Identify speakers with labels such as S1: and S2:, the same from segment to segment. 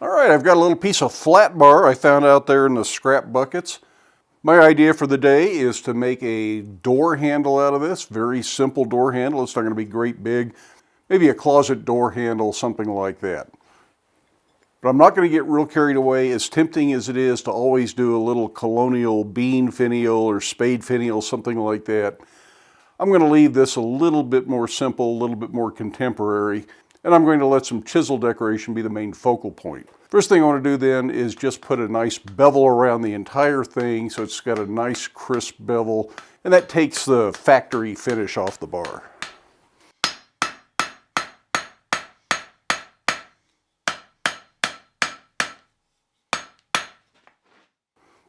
S1: All right, I've got a little piece of flat bar I found out there in the scrap buckets. My idea for the day is to make a door handle out of this. Very simple door handle. It's not going to be great big. Maybe a closet door handle, something like that. But I'm not going to get real carried away. As tempting as it is to always do a little colonial bean finial or spade finial, something like that, I'm going to leave this a little bit more simple, a little bit more contemporary, and I'm going to let some chisel decoration be the main focal point. First thing I want to do then is just put a nice bevel around the entire thing so it's got a nice crisp bevel, and that takes the factory finish off the bar.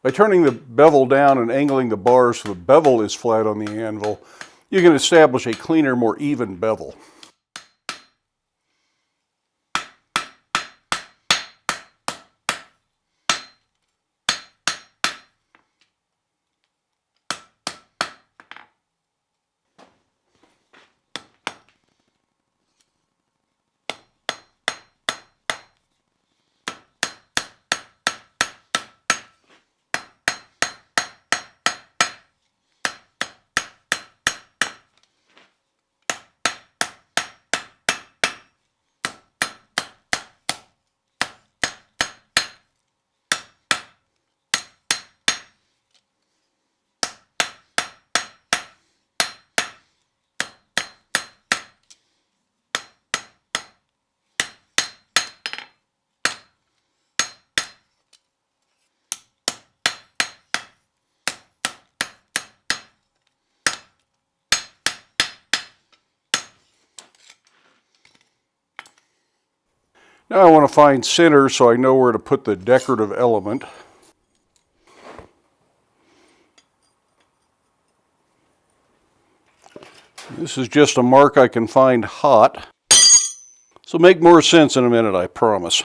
S1: By turning the bevel down and angling the bar so the bevel is flat on the anvil, you can establish a cleaner, more even bevel. Now I want to find center so I know where to put the decorative element. This is just a mark I can find hot. So make more sense in a minute, I promise.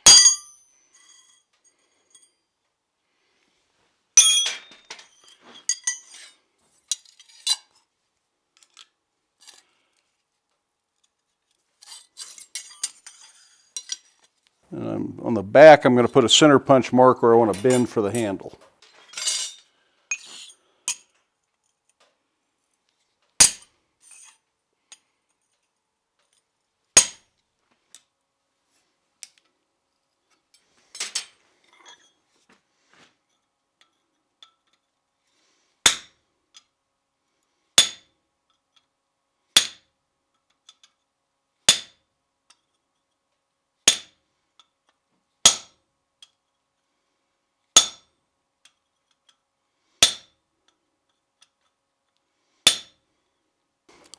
S1: And on the back, I'm going to put a center punch mark where I want to bend for the handle.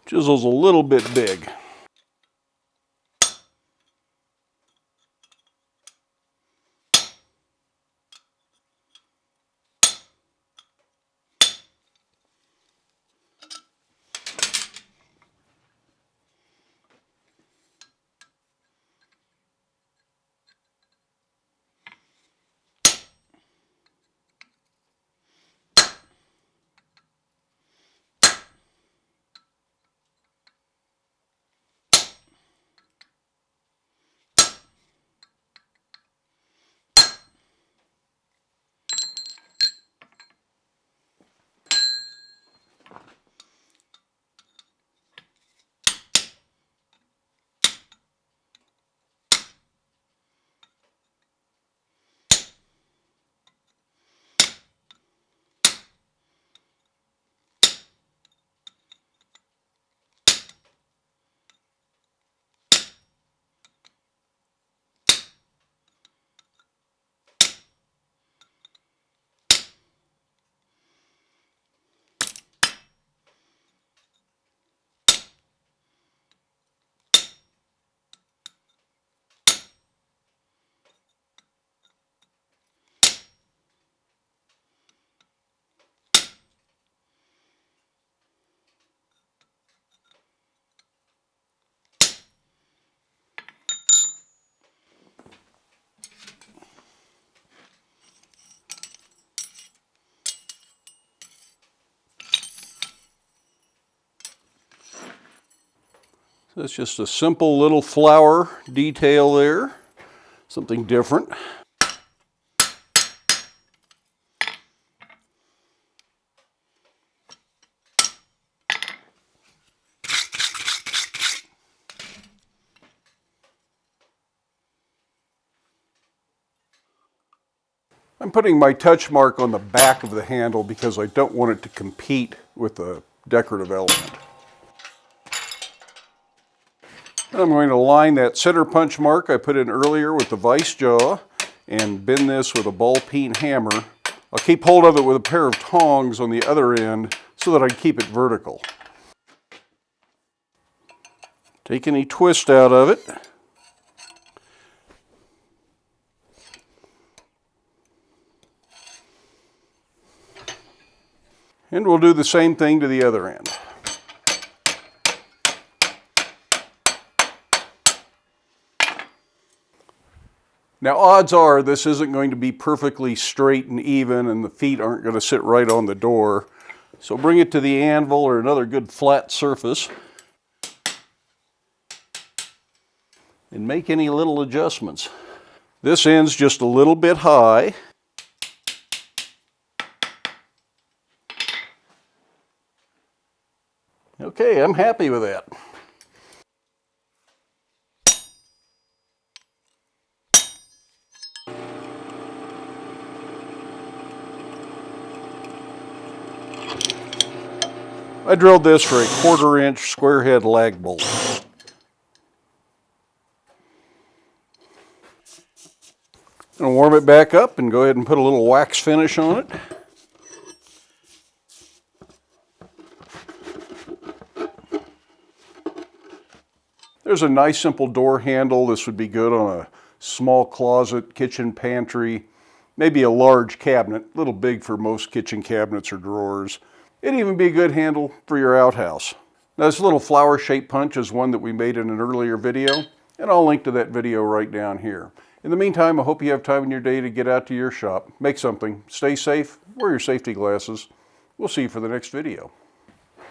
S1: Chisel's a little bit big. That's just a simple little flower detail there. Something different. I'm putting my touch mark on the back of the handle because I don't want it to compete with the decorative element. And I'm going to line that center punch mark I put in earlier with the vise jaw and bend this with a ball peen hammer. I'll keep hold of it with a pair of tongs on the other end so that I keep it vertical. Take any twist out of it. And we'll do the same thing to the other end. Now, odds are this isn't going to be perfectly straight and even, and the feet aren't going to sit right on the door. So bring it to the anvil or another good flat surface and make any little adjustments. This end's just a little bit high. Okay, I'm happy with that. I drilled this for a 1/4 inch square head lag bolt. I'm going to warm it back up and go ahead and put a little wax finish on it. There's a nice simple door handle. This would be good on a small closet, kitchen, pantry, maybe a large cabinet, a little big for most kitchen cabinets or drawers. It'd even be a good handle for your outhouse. Now, this little flower shaped punch is one that we made in an earlier video, and I'll link to that video right down here. In the meantime, I hope you have time in your day to get out to your shop, make something, stay safe, wear your safety glasses. We'll see you for the next video.